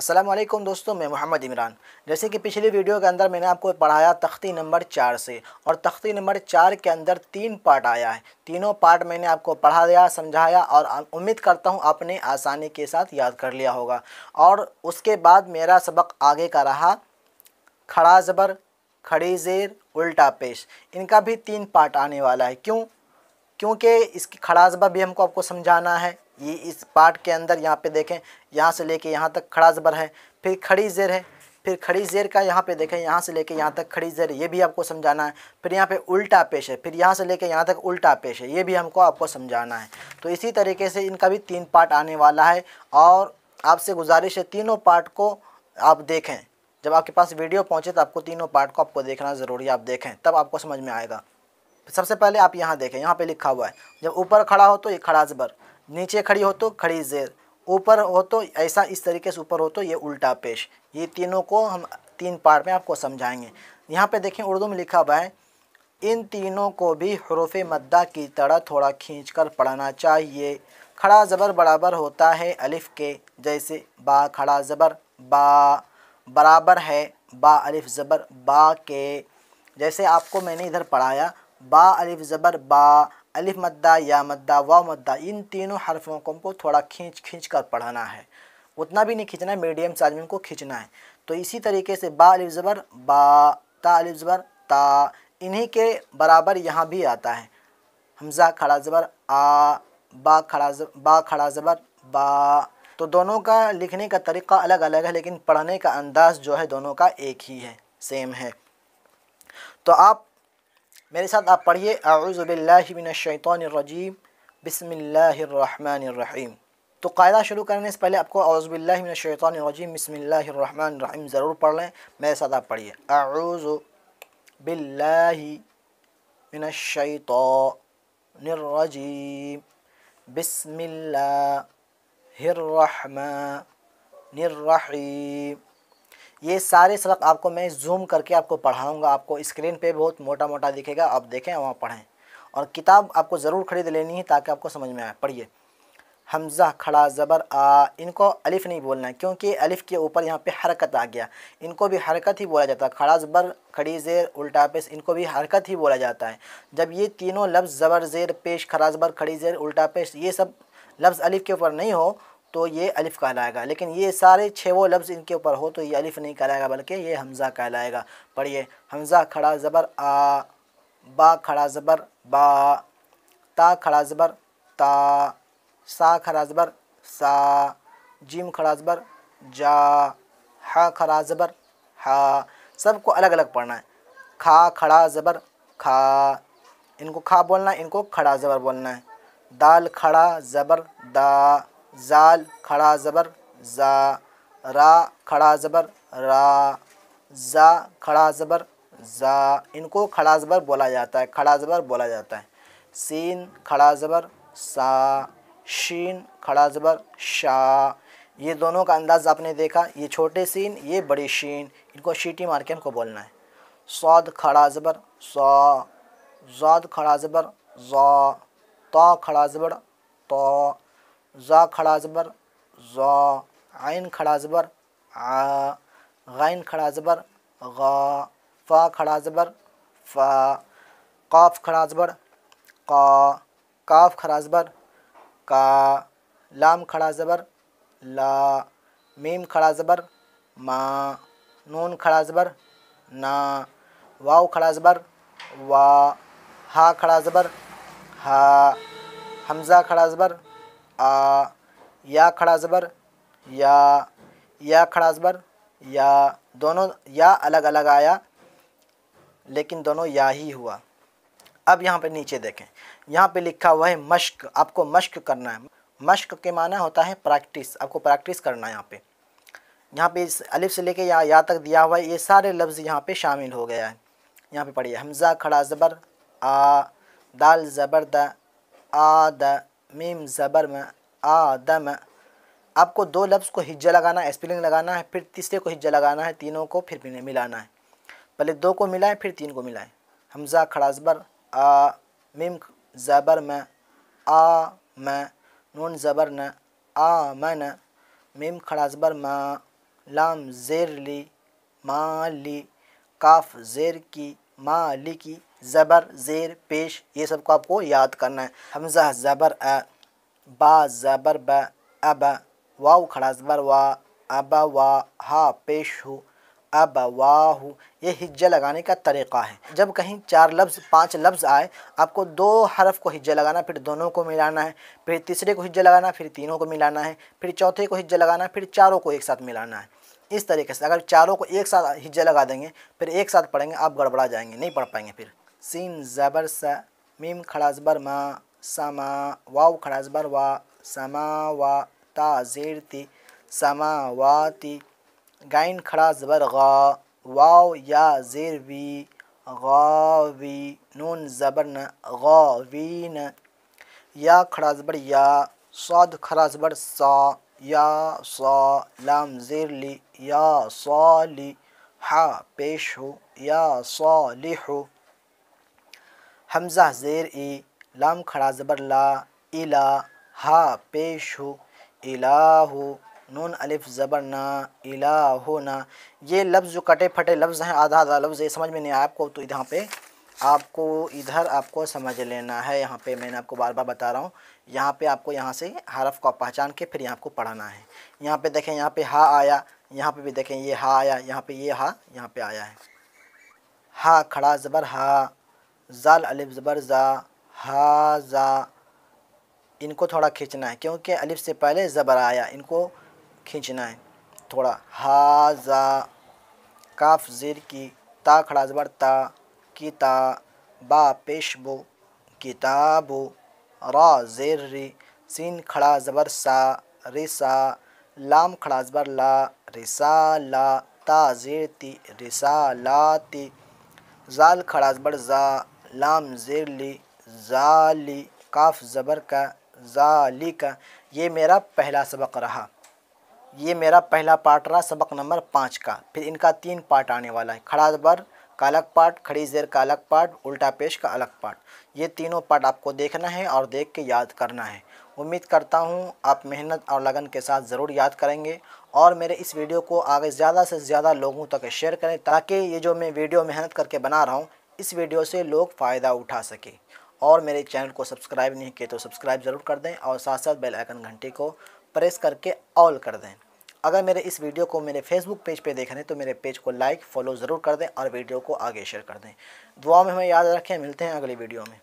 अस्सलाम वालेकुम दोस्तों, मैं मोहम्मद इमरान। जैसे कि पिछली वीडियो के अंदर मैंने आपको पढ़ाया तख्ती नंबर 4 से, और तख्ती नंबर 4 के अंदर 3 पार्ट आया है। तीनों पार्ट मैंने आपको पढ़ा दिया, समझाया, और उम्मीद करता हूँ आपने आसानी के साथ याद कर लिया होगा। और उसके बाद मेरा सबक आगे का रहा खड़ा ज़बर, खड़ी ज़ेर, उल्टा पेश। इनका भी 3 पार्ट आने वाला है। क्योंकि इसकी खड़ा ज़बर भी हमको आपको समझाना है। ये इस पार्ट के अंदर यहाँ पे देखें, यहाँ से लेके यहाँ तक खड़ा ज़बर है, फिर खड़ी ज़ेर है, फिर खड़ी ज़ेर का यहाँ पे देखें, यहाँ से लेके यहाँ तक खड़ी ज़ेर, ये भी आपको समझाना है। फिर यहाँ पे उल्टा पेश है, फिर यहाँ से लेके यहाँ तक उल्टा पेश है, ये भी हमको आपको समझाना है। तो इसी तरीके से इनका भी 3 पार्ट आने वाला है। और आपसे गुजारिश है तीनों पार्ट को आप देखें। जब आपके पास वीडियो पहुँचे तो आपको तीनों पार्ट को आपको देखना ज़रूरी है। आप देखें तब आपको समझ में आएगा। सबसे पहले आप यहाँ देखें, यहाँ पे लिखा हुआ है जब ऊपर खड़ा हो तो ये खड़ा ज़बर, नीचे खड़ी हो तो खड़ी ज़ेर, ऊपर हो तो ऐसा इस तरीके से ऊपर हो तो ये उल्टा पेश। ये तीनों को हम 3 पार्ट में आपको समझाएंगे। यहाँ पे देखें उर्दू में लिखा हुआ है, इन तीनों को भी हुरूफ़ मद्दा की तरह थोड़ा खींचकर पढ़ना चाहिए। खड़ा ज़बर बराबर होता है अलिफ़ के, जैसे बा खड़ा ज़बर बा, बराबर है बा अलिफ़ ज़बर बा के। जैसे आपको मैंने इधर पढ़ाया बा अलिफ़ ज़बर बा, अलिफ़ मद्दा या मद्दा वाव मद्दा, इन तीनों हरफों को हमको थोड़ा खींच कर पढ़ना है। उतना भी नहीं खींचना है, मीडियम साइज में इनको खींचना है। तो इसी तरीके से बा अलिफ़ ज़बर बा, ता अलिफ़ ज़बर ता, इन्हीं के बराबर यहाँ भी आता है हमज़ा खड़ा ज़बर आ, बा खड़ा ज़बर बा। तो दोनों का लिखने का तरीक़ा अलग अलग है, लेकिन पढ़ने का अंदाज़ जो है दोनों का एक ही है, सेम है। तो आप मेरे साथ आप पढ़िए, अऊज़ु बिल्लाहि मिनश शैतानिर रजीम, बिस्मिल्लाहिर रहमानिर रहीम। तो कायदा शुरू करने से पहले आपको अऊज़ु बिल्लाहि मिनश शैतानिर रजीम बिस्मिल्लाहिर रहमानिर रहीम ज़रूर पढ़ लें। मेरे साथ आप पढ़िए, अऊज़ु बिल्लाहि मिनश शैतानिर रजीम, बिस्मिल्लाहिर रहमानिर रहीम। ये सारे सबक आपको मैं जूम करके आपको पढ़ाऊँगा। आपको स्क्रीन पे बहुत मोटा मोटा दिखेगा, आप देखें वहाँ पढ़ें। और किताब आपको ज़रूर ख़रीद लेनी है ताकि आपको समझ में आए। पढ़िए, हमज़ा खड़ा ज़बर आ, इनको अलिफ़ नहीं बोलना है क्योंकि अलिफ़ के ऊपर यहाँ पे हरकत आ गया। इनको भी हरकत ही बोला जाता है। खड़ा ज़बर, खड़ी ज़ेर, उल्टा पेश, इनको भी हरकत ही बोला जाता है। जब ये तीनों लफ्ज़ ज़बर ज़ेर पेश, खड़ा ज़बर, खड़ी ज़ेर, उल्टा पेश, ये सब लफ्ज़ अलिफ़ के ऊपर नहीं हो तो ये अलिफ़ कहलाएगा। लेकिन ये सारे 6 वो लफ्ज़ इनके ऊपर हो तो ये अलिफ़ नहीं कहलाएगा, बल्कि ये हमज़ा कहलाएगा। पढ़िए, हमज़ा खड़ा ज़बर आ, बा खड़ा ज़बर बा, ता खड़ा ज़बर ता, सा खड़ा ज़बर सा, जीम खड़ा ज़बर जा, हा खड़ा ज़बर हा। सबको अलग अलग पढ़ना है। खा खड़ा ज़बर खा, इनको खा बोलना है, इनको खड़ा ज़बर बोलना है। दाल खड़ा ज़बर दा, जाल खड़ा ज़बर ज़ा, रा खड़ा ज़बर रा, ज़ा खड़ा ज़बर ज़ा, इनको खड़ा ज़बर बोला जाता है, खड़ा ज़बर बोला जाता है। सीन खड़ा ज़बर सा, शीन खड़ा ज़बर शा। ये दोनों का अंदाज़ आपने देखा, ये छोटे सीन, ये बड़ी शीन, इनको शीटी मार के हमको बोलना है। सौद खड़ा ज़बर सौ, ज़ाद खड़ा ज़बर ज़ा, ता खड़ा ज़बर तो, ज़ा खड़ा ज़बर ज़ा, आइन खड़ा ज़बर आ, गैन खड़ा ज़बर गा, फ़ा खड़ा ज़बर फ़ा, क़ाफ़ खड़ा ज़बर क़ा, काफ़ खड़ा ज़बर का, लाम खड़ा ज़बर ला, मीम खड़ा ज़बर मा, नून खड़ा ज़बर ना, वाव खड़ा ज़बर वा, हा खड़ा ज़बर हा, हमज़ा खड़ा ज़बर आ, या खड़ा ज़बर या खड़ा ज़बर या। दोनों या अलग अलग आया लेकिन दोनों या ही हुआ। अब यहाँ पे नीचे देखें, यहाँ पे लिखा हुआ है मश्क। आपको मश्क करना है। मश्क के माना होता है प्रैक्टिस, आपको प्रैक्टिस करना है। यहाँ पे इस अलिफ से लेके या तक दिया हुआ है, ये सारे लफ्ज़ यहाँ पे शामिल हो गया है। यहाँ पे पढ़िए, हमज़ा खड़ा ज़बर आ, दाल ज़बर द आ द, मीम ज़बर में आ दम। आपको 2 लफ्ज़ को हिज्जा लगाना है, स्पेलिंग लगाना है, फिर तीसरे को हिज्जा लगाना है, तीनों को फिर मिलाना है। पहले 2 को मिलाएं, फिर 3 को मिलाएं। हमज़ा खड़ा ज़बर आ, मीम ज़बर में आ में, नून ज़बर न आ मन, मीम खड़ा ज़बर मा, लाम ज़ेर ली माली, काफ ज़ेर की माली की, ज़बर ज़ेर पेश, ये सबको आपको याद करना है। हमज़ा ज़बर अ, बा ज़बर ब अब, वाव खड़ा ज़बर वा अब वा, हा पेश हो अब वाहू। ये हिज्जा लगाने का तरीक़ा है। जब कहीं 4 लफ्ज़ 5 लफ्ज़ आए, आपको 2 हरफ को हिज्जा लगाना, फिर दोनों को मिलाना है, फिर तीसरे को हिज्जा लगाना, फिर तीनों को मिलाना है, फिर चौथे को हिज्जा लगाना, फिर चारों को एक साथ मिलाना है। इस तरीके से अगर चारों को एक साथ हिज्जा लगा देंगे, फिर एक साथ पढ़ेंगे, आप गड़बड़ा जाएंगे, नहीं पढ़ पाएंगे। फिर सीन ज़बर सा, मीम खड़ा ज़बर मा, समा, वाव खड़ा ज़बर वा, समा वा, ता ज़ेर ती, समावाती, गाइन खड़ा ज़बर गा, वाव या ज़ेर वी, गावी, नून ज़बर न, गावीन, या खड़ा ज़बर या, साद खड़ा ज़बर सा, या सा, लाम ज़ेर ली, या साली, हा पेश हो, या सालिहु, हमज़ा ज़ेर ई, लाम खड़ा ज़बर ला, इला, हा पेश हो, इलाहु, नून अलिफ ज़बर ना, इलाहुना। ये लफ्ज़ जो कटे फटे लफ्ज़ हैं, आधा आधा लफ्ज़, ये समझ में नहीं आया आपको तो यहाँ पे आपको समझ लेना है। यहाँ पे मैंने आपको बार बार बता रहा हूँ, यहाँ पे आपको यहाँ से हरफ को पहचान के फिर यहाँ आपको पढ़ाना है। यहाँ पे देखें, यहाँ पे हा आया, यहाँ पे भी देखें ये हा आया, यहाँ पे ये हा यहाँ पे आया है। हा खड़ा ज़बर हा, ज़ाल अलिफ ज़बर ज़ा, हा ज़ा, इनको थोड़ा खींचना है क्योंकि अलिफ से पहले ज़बर आया, इनको खींचना है थोड़ा। हा ज़ा, काफ ज़ेर की, ता खड़ा ज़बर ता, किता, बा पेशबो, किताबो, रा ज़ेर री, सीन खड़ा ज़बर सा, रिसा, लाम खड़ा ज़बर ला, रिसाला, ता ज़ेर ती, रिसालाती, ज़ाल खड़ा ज़बर ज़ा, लाम ज़ेर ली, ज़ाली, काफ ज़बर का, ज़ालिका। ये मेरा पहला सबक रहा, ये मेरा पहला पार्ट रहा, सबक नंबर 5 का। फिर इनका 3 पार्ट आने वाला है, खड़ा ज़बर का अलग पार्ट, खड़ी ज़ेर का अलग पार्ट, उल्टा पेश का अलग पार्ट। ये तीनों पार्ट आपको देखना है और देख के याद करना है। उम्मीद करता हूँ आप मेहनत और लगन के साथ ज़रूर याद करेंगे और मेरे इस वीडियो को आगे ज़्यादा से ज़्यादा लोगों तक शेयर करें, ताकि ये जो मैं वीडियो मेहनत करके बना रहा हूँ, इस वीडियो से लोग फ़ायदा उठा सकें। और मेरे चैनल को सब्सक्राइब नहीं किए तो सब्सक्राइब ज़रूर कर दें और साथ साथ बेल आइकन घंटे को प्रेस करके ऑल कर दें। अगर मेरे इस वीडियो को मेरे फेसबुक पेज पे देख रहे हैं तो मेरे पेज को लाइक फॉलो ज़रूर कर दें और वीडियो को आगे शेयर कर दें। दुआ में हमें याद रखें, मिलते हैं अगली वीडियो में।